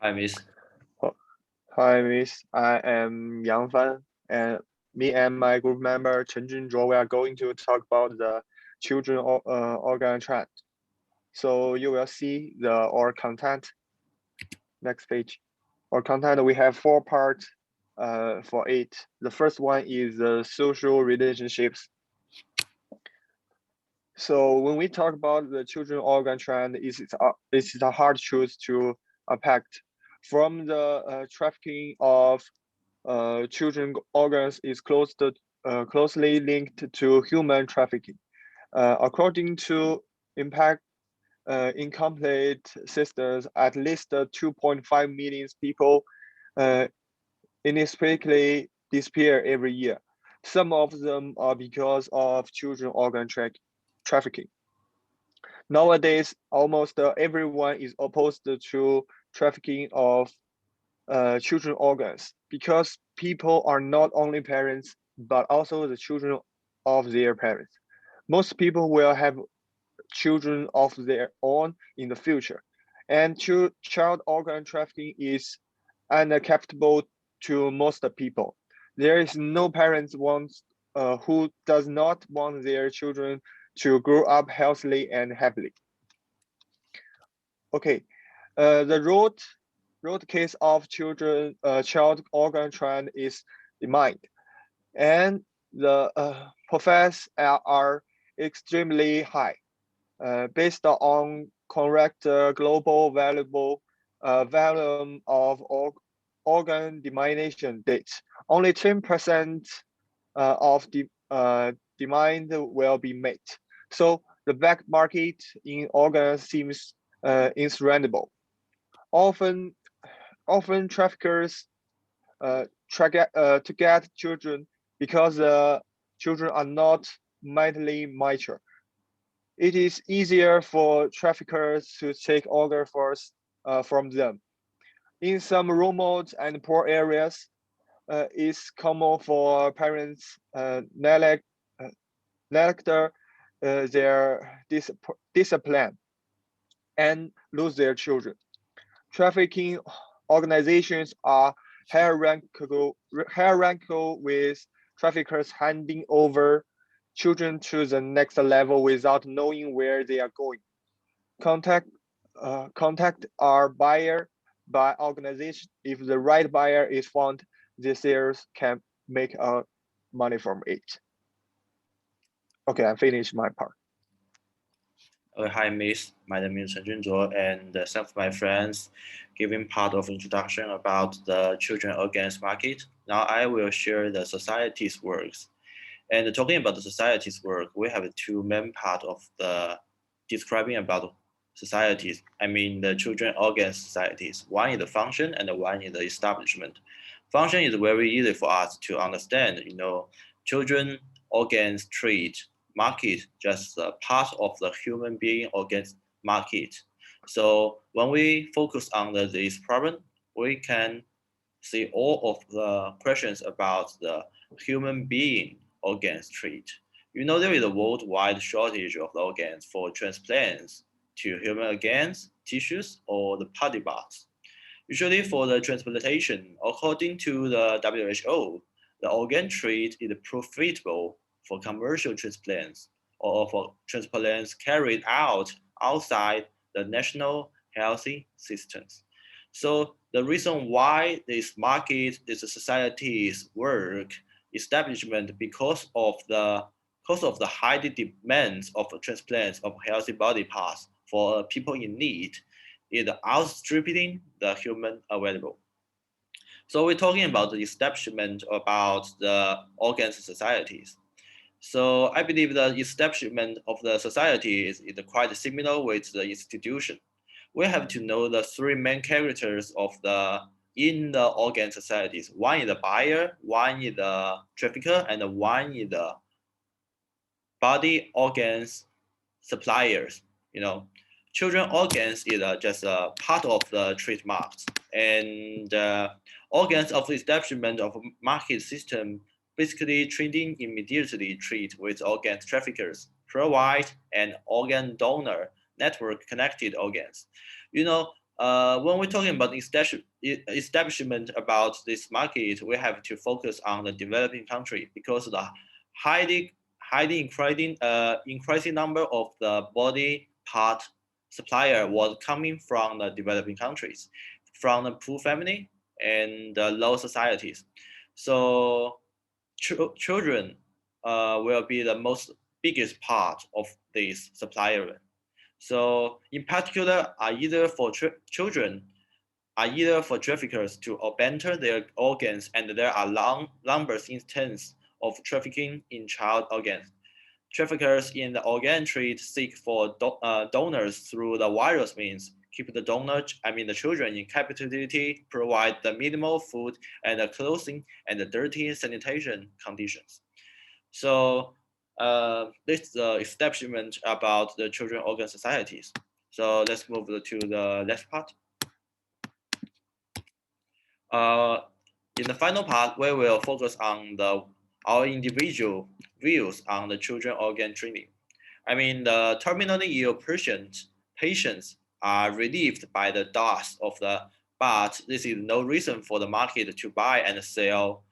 Hi, Miss. Oh, Hi, Miss. I am Yang Fan, and me and my group member Chen Junzhuo, we are going to talk about the children organ trend. So you will see our content. Next page. Our content, we have four parts for it. The first one is the social relationships. So when we talk about the children organ trend, it's a hard truth to unpack. From the trafficking of children organs is closely linked to human trafficking. According to Impact Incomplete Systems, at least 2.5 million people uh, inexplicably disappear every year. Some of them are because of children organ trafficking. Nowadays, almost everyone is opposed to trafficking of children organs because people are not only parents but also the children of their parents. Most people will have children of their own in the future, and child organ trafficking is unacceptable to most people. There is no parents wants who does not want their children to grow up healthily and happily. Okay, the road case of child organ trend is defined, and the profits are extremely high, based on correct global valuable volume of organ denomination dates. Only 10% of the demand will be met. So the black market in organs seems insurmountable. Often, often traffickers to get children because children are not mentally mature. It is easier for traffickers to take organ first from them. In some remote and poor areas, it's common for parents uh, neglect their discipline and lose their children. Trafficking organizations are hierarchical with traffickers handing over children to the next level without knowing where they are going. Contact contact our buyer by organization. If the right buyer is found, the sellers can make money from it. Okay, I finished my part. Hi, Miss. My name is Chen Junzhuo, and some of my friends giving part of introduction about the children organs market. Now I will share the society's works. And talking about the society's work, we have two main part of the describing about societies. I mean the children organ societies. One is the function and one is the establishment. Function is very easy for us to understand. Children organs treat market just a part of the human being organs market. So when we focus on this problem, we can see all of the questions about the human being organs treat. There is a worldwide shortage of organs for transplants to human organs, tissues, or the body parts. Usually for the transplantation, according to the WHO, the organ trade is profitable for commercial transplants or for transplants carried out outside the national healthy systems. So the reason why this market, this societies work establishment because of the high demands of transplants of healthy body parts for people in need is outstripping the human available. So we're talking about the establishment about the organs societies. So I believe the establishment of the society is quite similar with the institution. We have to know the three main characters of the in the organ societies. One is the buyer, one is the trafficker, and one is the body organs suppliers. You know, children organs is just a part of the trademarks, and organs of the establishment of a market system basically trading immediately treat with organ traffickers, provide an organ donor network connected organs. When we're talking about establishment about this market, we have to focus on the developing country because the highly increasing number of the body part supplier was coming from the developing countries, from the poor family and the low societies. So children will be the most biggest part of this supplier. So in particular, are either for children, are either for traffickers to abandon their organs, and there are long numbers instances of trafficking in child organs. Traffickers in the organ trade seek for donors through the various means, keep the the children in captivity, provide the minimal food and the clothing and the dirty sanitation conditions. So this is the establishment about the children organ societies. So let's move to the next part. In the final part, we will focus on our individual views on the children organ training. The terminally ill patients are relieved by the dust of but this is no reason for the market to buy and sell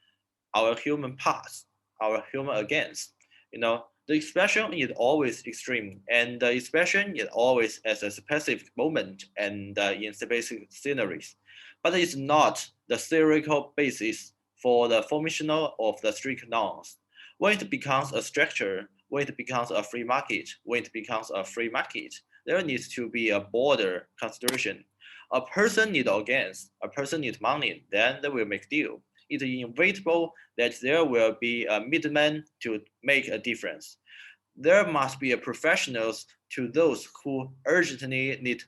our human parts, our human organs. The expression is always extreme, and the expression is always at a specific moment and in specific sceneries. But it's not the theoretical basis for the formation of the strict norms. When it becomes a structure, when it becomes a free market, when it becomes a free market, there needs to be a border consideration. A person needs organs, a person needs money, then they will make deal. It is inevitable that there will be a middleman to make a difference. There must be a professionals to those who urgently need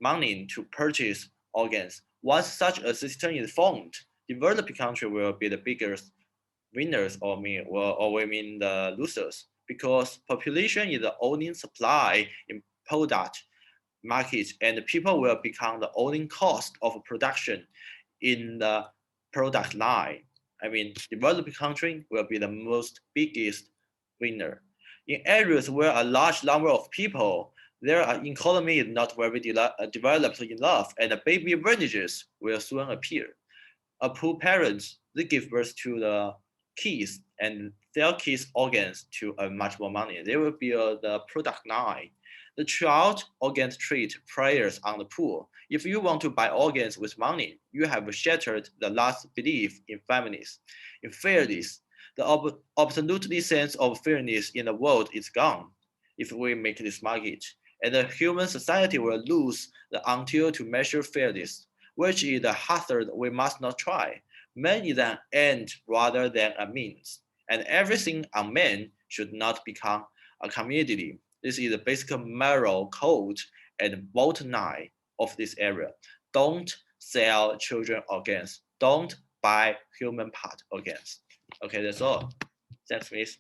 money to purchase organs. Once such a system is formed, developed country will be the biggest winners or we mean the losers because population is the only supply in product market and people will become the only cost of production in the product line. Developed country will be the most biggest winner. In areas where a large number of people, their economy is not very developed enough, and the baby villages will soon appear. A poor parents, they give birth to the kids and sell kids organs to much more money. They will be the product line. The child organ trade preyers on the poor. If you want to buy organs with money, you have shattered the last belief in families, in fairness. The absolutely sense of fairness in the world is gone if we make this market. And the human society will lose the until to measure fairness, which is a hazard we must not try. Man is an end rather than a means, and everything on man should not become a commodity. This is the basic moral code and bottom line of this area. Don't sell children organs. Don't buy human part organs. Okay, that's all. Thanks, Miss.